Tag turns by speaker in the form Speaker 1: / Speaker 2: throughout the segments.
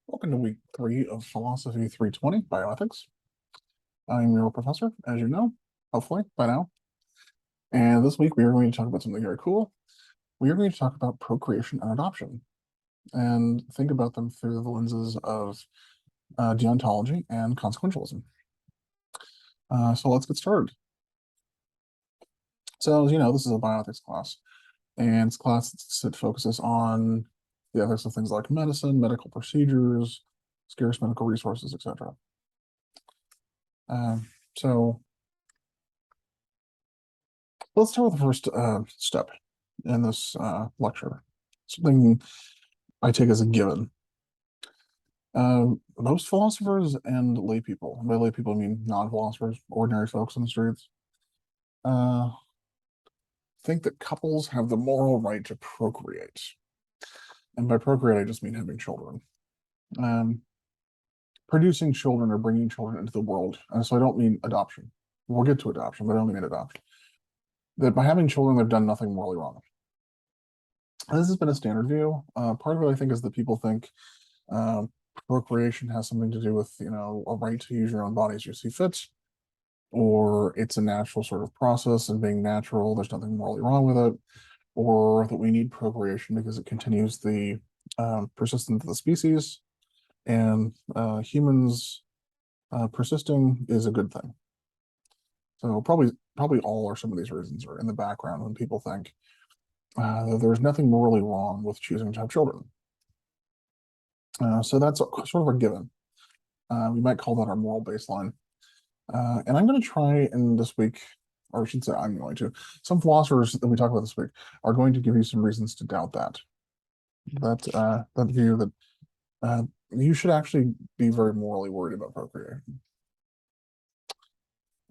Speaker 1: Welcome to week 3 of Philosophy 320 Bioethics. I'm your professor, as you know, hopefully by now. And this week we are going to talk about something very cool. We are going to talk about procreation and adoption and think about them through the lenses of deontology and consequentialism. So let's get started. So, as you know, this is a bioethics class, and it's a class that focuses on the ethics of things like medicine, medical procedures, scarce medical resources, etc. So let's start with the first step in this lecture. Something I take as a given. Most philosophers and lay people, by lay people I mean non-philosophers, ordinary folks on the streets, uh, think that couples have the moral right to procreate. And by procreate, I just mean having children. Um, Producing children or bringing children into the world. And so I don't mean adoption. We'll get to adoption, but I only mean adoption. That by having children, they've done nothing morally wrong. This has been a standard view. Part of it, I think, is that people think uh, procreation has something to do with, a right to use your own body as you see fit, or it's a natural sort of process, and being natural, there's nothing morally wrong with it, or that we need procreation because it continues the persistence of the species, and humans persisting is a good thing. So probably all or some of these reasons are in the background when people think there's nothing morally wrong with choosing to have children. So that's sort of a given. We might call that our moral baseline. And I'm going to try in this week, or I should say I'm going to, some philosophers that we talk about this week are going to give you some reasons to doubt that. That view that you should actually be very morally worried about procreation.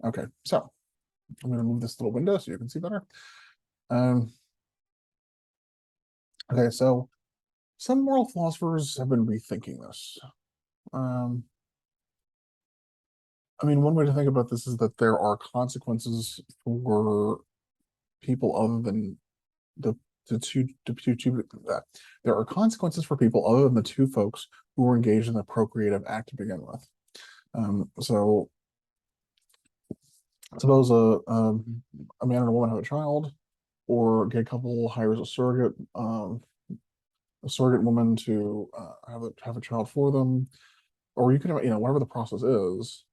Speaker 1: Okay, so I'm going to move this little window so you can see better. Okay, so some moral philosophers have been rethinking this. I mean, one way to think about this is that there are consequences for people other than the two there are consequences for people other than the two folks who were engaged in the procreative act to begin with. So suppose a man and a woman have a child, or a gay couple hires a surrogate woman to have a child for them, or you can whatever the process is.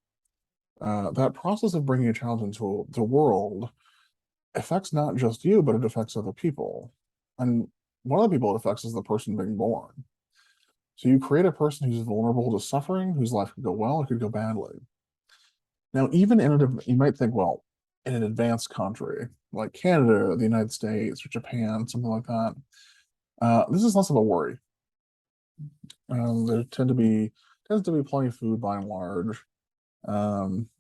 Speaker 1: That process of bringing a child into the world affects not just you, but it affects other people. And one of the people it affects is the person being born. So you create a person who's vulnerable to suffering, whose life could go well, it could go badly. Now, even you might think, well, in an advanced country like Canada, the United States, or Japan, something like that, this is less of a worry. There tends to be plenty of food by and large.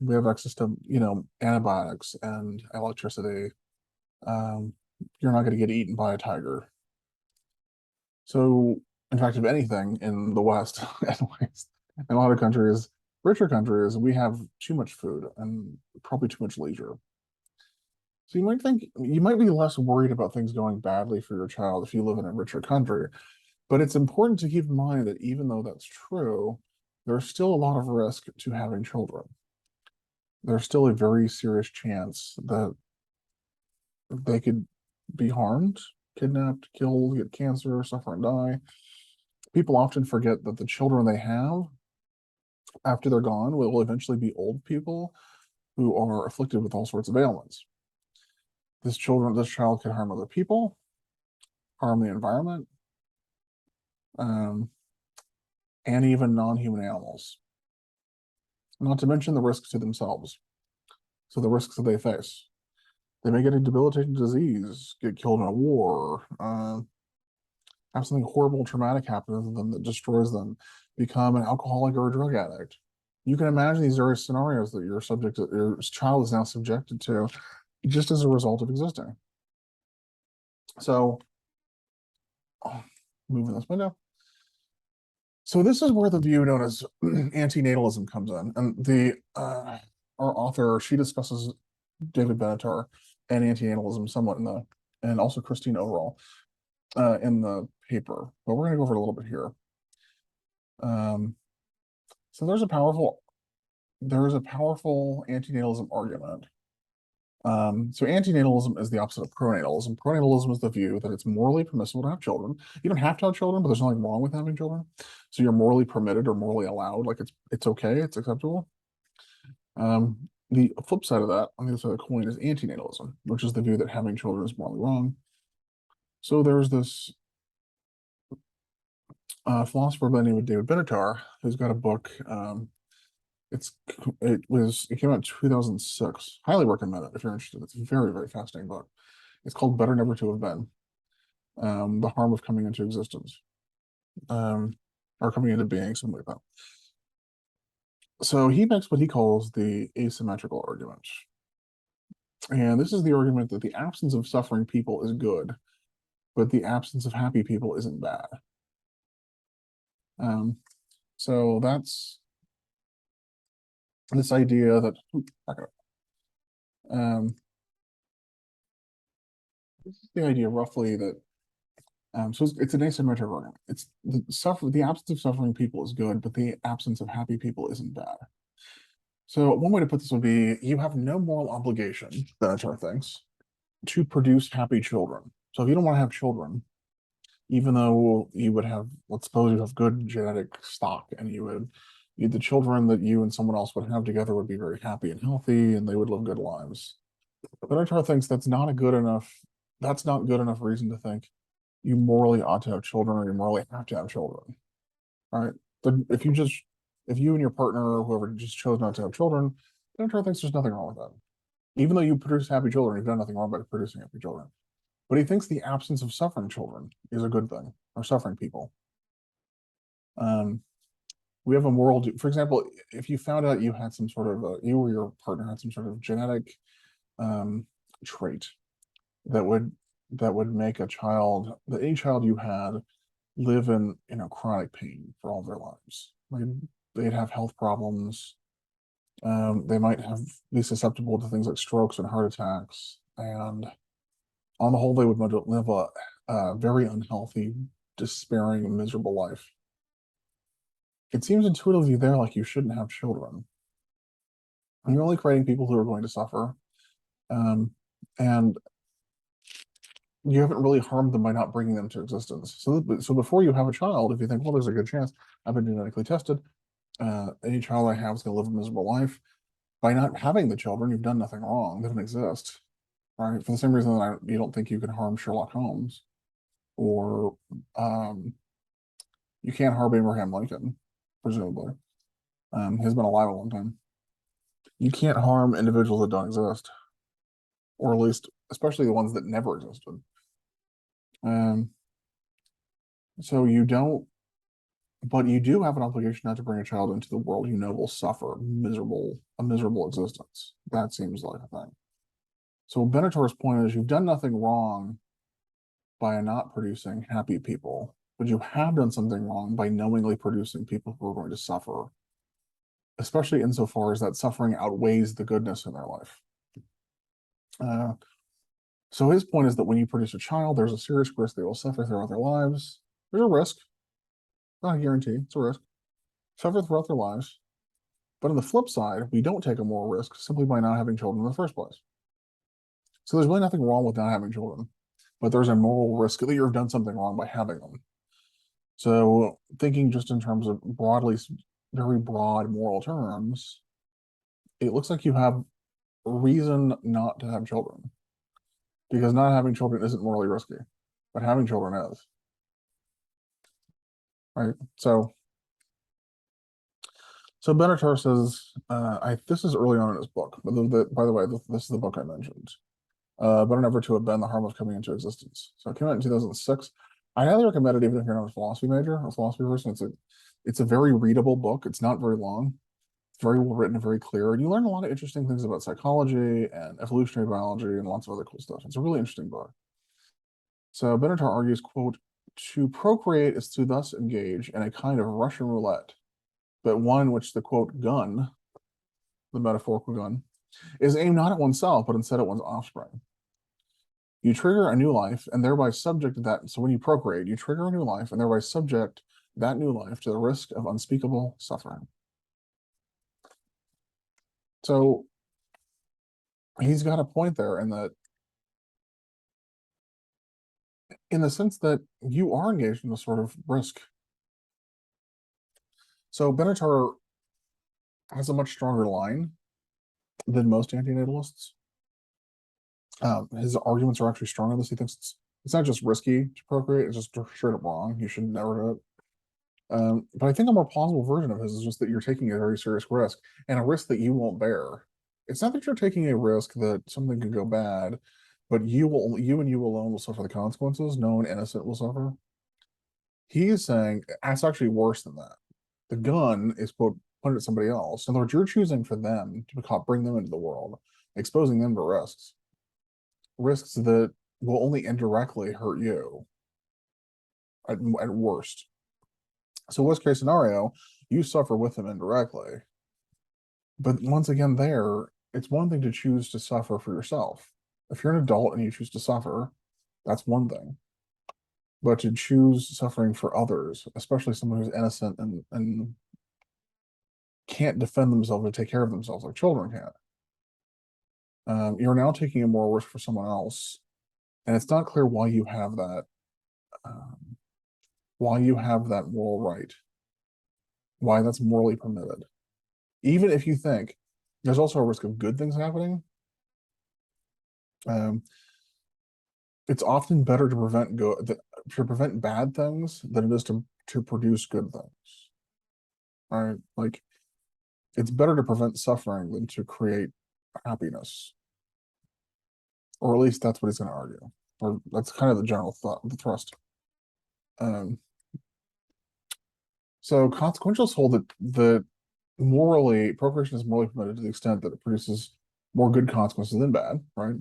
Speaker 1: We have access to antibiotics and electricity. Um, you're not going to get eaten by a tiger. So, in fact, if anything, in the West, anyways, in a lot of countries, richer countries, we have too much food and probably too much leisure. So you might be less worried about things going badly for your child if you live in a richer country. But it's important to keep in mind that even though that's true, there's still a lot of risk to having children. There's still a very serious chance that they could be harmed, kidnapped, killed, get cancer, suffer and die. People often forget that the children they have after they're gone will eventually be old people who are afflicted with all sorts of ailments. This child can harm other people, harm the environment, um, and even non-human animals. Not to mention the risks to themselves. So the risks that they face. They may get a debilitating disease, get killed in a war, have something horrible, traumatic happen to them that destroys them, become an alcoholic or a drug addict. You can imagine these various scenarios that your child is now subjected to, just as a result of existing. So, moving this window. So this is where the view known as antinatalism comes in, and our author, she discusses David Benatar and antinatalism somewhat and also Christine Overall in the paper, but we're going to go over it a little bit here. So there's a powerful antinatalism argument. So antinatalism is the opposite of pronatalism. Pronatalism is the view that it's morally permissible to have children. You don't have to have children, but there's nothing wrong with having children. So you're morally permitted or morally allowed, like it's okay, it's acceptable. The flip side of that, on the other side of the coin, is antinatalism, which is the view that having children is morally wrong. So there's this philosopher by the name of David Benatar, who's got a book. It came out in 2006. Highly recommend it if you're interested. It's a very, very fascinating book. It's called Better Never to Have Been. The Harm of Coming into Existence. Or coming into being, something like that. So he makes what he calls the asymmetrical argument. And this is the argument that the absence of suffering people is good, but the absence of happy people isn't bad. So that's this idea that this is the idea roughly that so it's an asymmetric argument. It's the absence of suffering people is good, but the absence of happy people isn't bad. So one way to put this would be you have no moral obligation, Benatar thinks, to produce happy children. So if you don't want to have children, even though you would have, let's suppose you have good genetic stock and the children that you and someone else would have together would be very happy and healthy and they would live good lives. Benatar thinks that's not good enough reason to think you morally ought to have children or you morally have to have children. Right? If you and your partner or whoever just chose not to have children, Benatar thinks there's nothing wrong with that. Even though you produce happy children, you've done nothing wrong by producing happy children. But he thinks the absence of suffering children is a good thing, or suffering people. We have a moral, for example, if you found out you had some sort of, you or your partner had some sort of genetic trait that would make any child you had live in chronic pain for all their lives. They'd have health problems. They might be susceptible to things like strokes and heart attacks, and on the whole, they would live a very unhealthy, despairing, and miserable life. It seems intuitively there like you shouldn't have children. And you're only creating people who are going to suffer. And you haven't really harmed them by not bringing them to existence. So before you have a child, if you think, well, there's a good chance I've been genetically tested, any child I have is going to live a miserable life. By not having the children, you've done nothing wrong. They don't exist. Right? For the same reason that you don't think you can harm Sherlock Holmes, or you can't harm Abraham Lincoln, presumably. He's been alive a long time. You can't harm individuals that don't exist, or at least, especially the ones that never existed. So you don't, but you do have an obligation not to bring a child into the world you know will suffer a miserable existence. That seems like a thing. So Benatar's point is you've done nothing wrong by not producing happy people, but you have done something wrong by knowingly producing people who are going to suffer, especially insofar as that suffering outweighs the goodness in their life. So his point is that when you produce a child, there's a serious risk they will suffer throughout their lives. There's a risk, not a guarantee, it's a risk. Suffer throughout their lives. But on the flip side, we don't take a moral risk simply by not having children in the first place. So there's really nothing wrong with not having children, but there's a moral risk that you've done something wrong by having them. So thinking just in terms of very broad moral terms, it looks like you have reason not to have children, because not having children isn't morally risky, but having children is. Right? So Benatar says, this is early on in his book, but by the way, this is the book I mentioned. Better Never to Have Been, The Harm of Coming into Existence. So it came out in 2006. I highly recommend it even if you're not a philosophy major, a philosophy person. It's a very readable book. It's not very long. It's very well written and very clear. And you learn a lot of interesting things about psychology and evolutionary biology and lots of other cool stuff. It's a really interesting book. So Benatar argues, quote, to procreate is to thus engage in a kind of Russian roulette, but one which the, quote, gun, the metaphorical gun, is aimed not at oneself, but instead at one's offspring. You trigger a new life and thereby subject that. So when you procreate, you trigger a new life and thereby subject that new life to the risk of unspeakable suffering. So he's got a point there in that, in the sense that you are engaged in a sort of risk. So Benatar has a much stronger line than most antinatalists. His arguments are actually strong on this. He thinks it's not just risky to procreate, it's just straight up wrong. You should never do it. But I think a more plausible version of his is just that you're taking a very serious risk, and a risk that you won't bear. It's not that you're taking a risk that something could go bad, but you and you alone will suffer the consequences. No one innocent will suffer. He is saying it's actually worse than that. The gun is quote pointed at somebody else. In other words, you're choosing for them to bring them into the world, exposing them to risks that will only indirectly hurt you at worst. So worst case scenario, you suffer with them indirectly. But once again, it's one thing to choose to suffer for yourself. If you're an adult and you choose to suffer, that's one thing. But to choose suffering for others, especially someone who's innocent and can't defend themselves or take care of themselves like children can, you're now taking a moral risk for someone else. And it's not clear why you have that, moral right, why that's morally permitted. Even if you think there's also a risk of good things happening, it's often better to prevent bad things than it is to produce good things. All right, like it's better to prevent suffering than to create happiness, or at least that's what he's going to argue, or that's kind of the general thought, the thrust. So consequentials hold that morally procreation is morally permitted to the extent that it produces more good consequences than bad, right?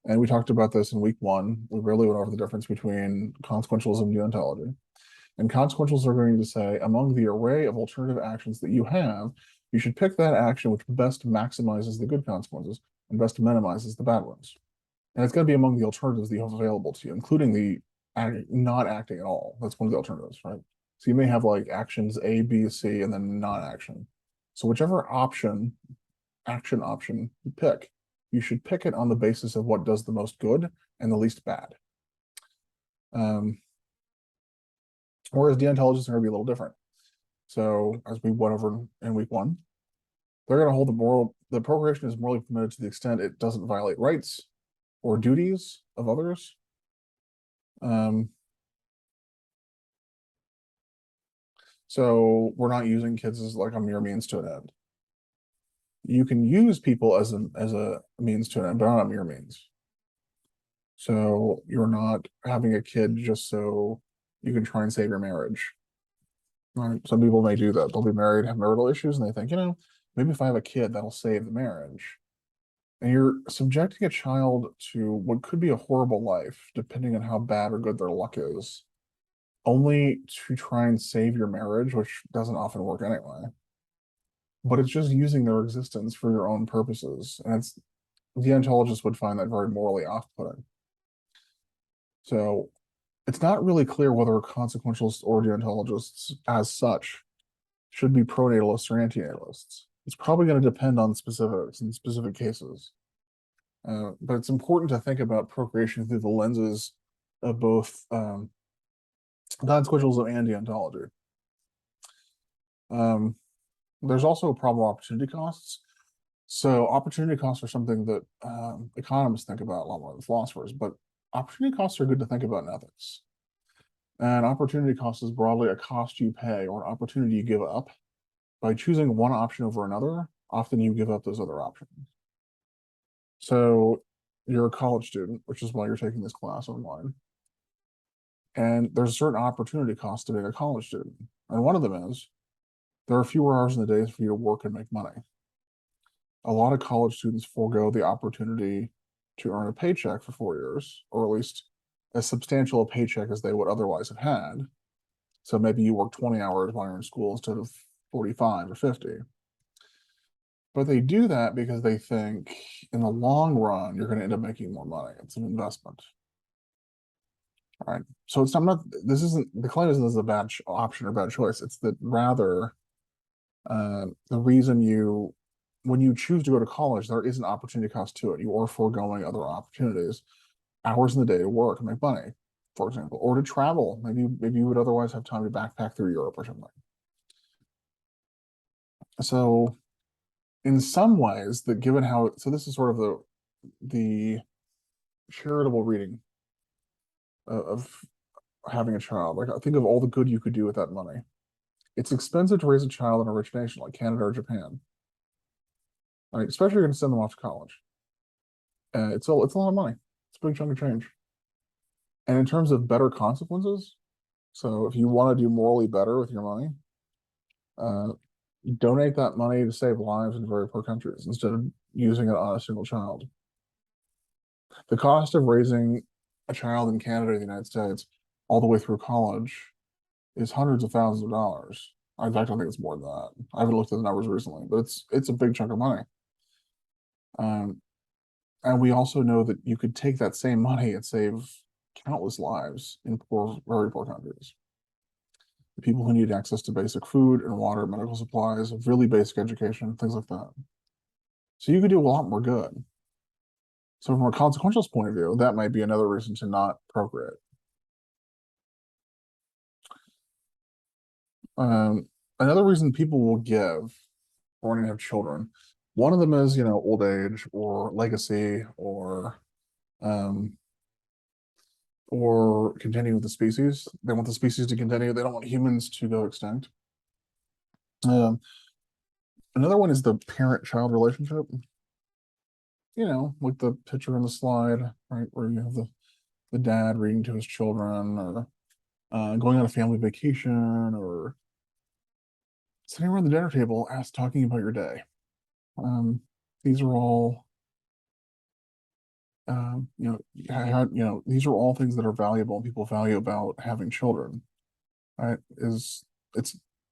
Speaker 1: And we talked about this in week 1. We really went over the difference between consequentialism and deontology. And consequentials are going to say, among the array of alternative actions that you have, you should pick that action which best maximizes the good consequences and best minimizes the bad ones. And it's going to be among the alternatives that you have available to you, including the not acting at all. That's one of the alternatives, right? So you may have like actions A, B, C, and then non-action. So whichever action option you pick, you should pick it on the basis of what does the most good and the least bad. Whereas deontologists are going to be a little different. So as we went over in week 1, they're going to hold the procreation is morally permitted to the extent it doesn't violate rights or duties of others. So we're not using kids as like a mere means to an end. You can use people as a means to an end, but not a mere means. So you're not having a kid just so you can try and save your marriage. Right? Some people may do that. They'll be married, have marital issues, and they think, maybe if I have a kid, that'll save the marriage. And you're subjecting a child to what could be a horrible life, depending on how bad or good their luck is, only to try and save your marriage, which doesn't often work anyway. But it's just using their existence for your own purposes. And deontologists would find that very morally off-putting. So it's not really clear whether consequentialists or deontologists, as such, should be pronatalists or antinatalists. It's probably going to depend on specifics in specific cases. But it's important to think about procreation through the lenses of both consequentialism and deontology. There's also a problem of opportunity costs. So opportunity costs are something that economists think about a lot more than philosophers, but opportunity costs are good to think about in ethics. And opportunity cost is broadly a cost you pay or an opportunity you give up. By choosing one option over another, often you give up those other options. So you're a college student, which is why you're taking this class online. And there's a certain opportunity cost to being a college student. And one of them is there are fewer hours in the day for you to work and make money. A lot of college students forego the opportunity to earn a paycheck for 4 years, or at least as substantial a paycheck as they would otherwise have had. So maybe you work 20 hours while you're in school instead of 45 or 50. But they do that because they think in the long run, you're going to end up making more money. It's an investment. right? So it's not, this isn't, the claim isn't this is a bad option or bad choice. It's that rather the reason you, when you choose to go to college, there is an opportunity cost to it. You are foregoing other opportunities, hours in the day to work and make money, for example, or to travel. Maybe you would otherwise have time to backpack through Europe or something. So in some ways, that given how, so this is sort of the charitable reading of having a child. Like, I think of all the good you could do with that money. It's expensive to raise a child in a rich nation like Canada or Japan. Right? Especially if you're going to send them off to college. It's a lot of money. It's a big chunk of change. And in terms of better consequences, so if you want to do morally better with your money, uh, donate that money to save lives in very poor countries instead of using it on a single child. The cost of raising a child in Canada or the United States all the way through college is hundreds of thousands of dollars. In fact, I think it's more than that. I haven't looked at the numbers recently, but it's a big chunk of money. Um, and we also know that you could take that same money and save countless lives in poor, very poor countries. The people who need access to basic food and water, medical supplies, really basic education, things like that. So you could do a lot more good. So from a consequential point of view, that might be another reason to not procreate. Another reason people will give for wanting to have children, one of them is, old age or legacy um, or continue with the species. They want the species to continue. They don't want humans to go extinct. Um, Another one is the parent-child relationship. Like the picture in the slide, right, where you have the dad reading to his children, or going on a family vacation, or sitting around the dinner table, talking about your day. These are all, these are all things that are valuable and people value about having children. Right? It's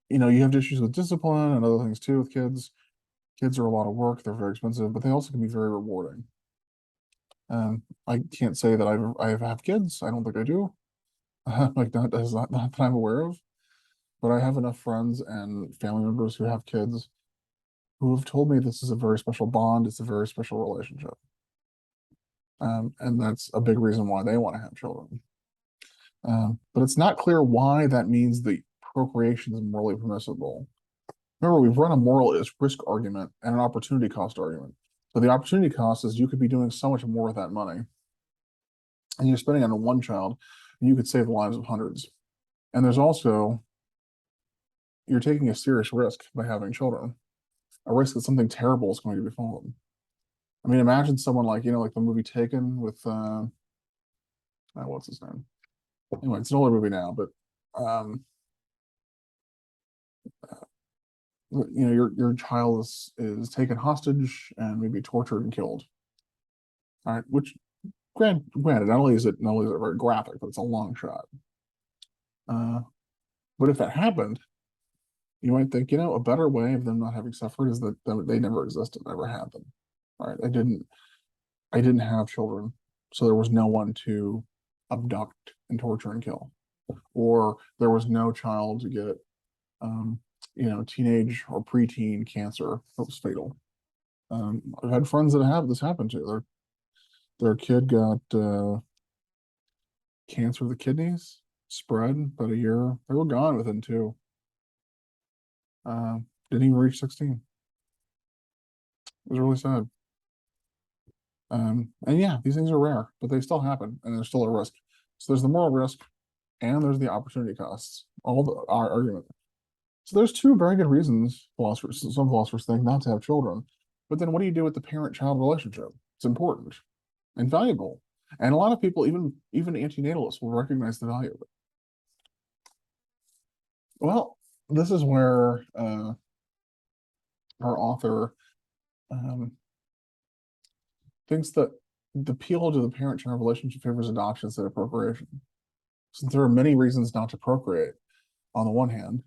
Speaker 1: you have issues with discipline and other things too with kids. Kids are a lot of work. They're very expensive, but they also can be very rewarding. I can't say that I have kids. I don't think I do. Like not that I'm aware of, but I have enough friends and family members who have kids who have told me this is a very special bond. It's a very special relationship. And that's a big reason why they want to have children. But it's not clear why that means the procreation is morally permissible. Remember, we've run a moral risk argument and an opportunity cost argument. So the opportunity cost is you could be doing so much more with that money, and you're spending on one child, and you could save the lives of hundreds. And there's also, you're taking a serious risk by having children, a risk that something terrible is going to befall them. I mean, imagine someone like, like the movie Taken with, what's his name? Anyway, it's an older movie now, but your child is taken hostage and maybe tortured and killed. All right, which granted, not only is it very graphic, but it's a long shot. But if that happened, you might think, a better way of them not having suffered is that they never existed, never had them. All right, I didn't have children, so there was no one to abduct and torture and kill, or there was no child to get, teenage or preteen cancer that was fatal. I've had friends that have this happen to. Their kid got cancer of the kidneys, spread about a year. They were gone within two. Didn't even reach 16. It was really sad. And yeah, these things are rare, but they still happen, and there's still a risk. So there's the moral risk, and there's the opportunity costs. Our argument. So there's two very good reasons some philosophers think not to have children. But then what do you do with the parent-child relationship? It's important and valuable. And a lot of people, even antinatalists, will recognize the value of it. Well, this is where our author thinks that the appeal to the parent-child relationship favors adoption instead of procreation. Since there are many reasons not to procreate, on the one hand,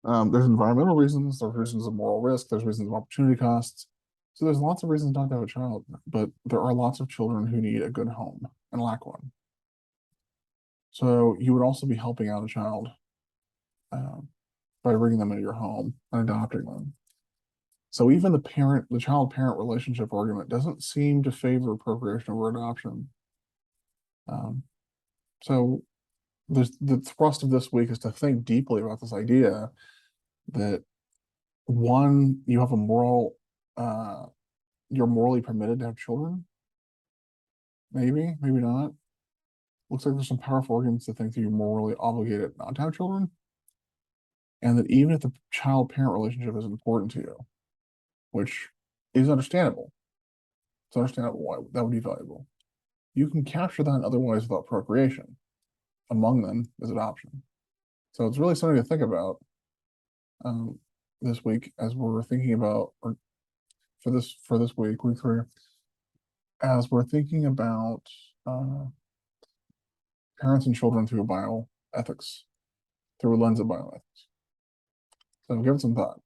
Speaker 1: there's environmental reasons, there's reasons of moral risk, there's reasons of opportunity costs. So there's lots of reasons not to have a child, but there are lots of children who need a good home and lack one. So you would also be helping out a child by bringing them into your home and adopting them. So even the child-parent relationship argument doesn't seem to favor procreation over adoption. Um, so the thrust of this week is to think deeply about this idea that one, you have a moral, you're morally permitted to have children. Maybe, maybe not. Looks like there's some powerful arguments to think that you're morally obligated not to have children. And that even if the child-parent relationship is important to you, which is understandable, it's understandable why that would be valuable. You can capture that in other ways without procreation. Among them is adoption. So it's really something to think about this week as we're thinking about, or for this week, week 3, as we're thinking about parents and children through bioethics, through a lens of bioethics. So give it some thought.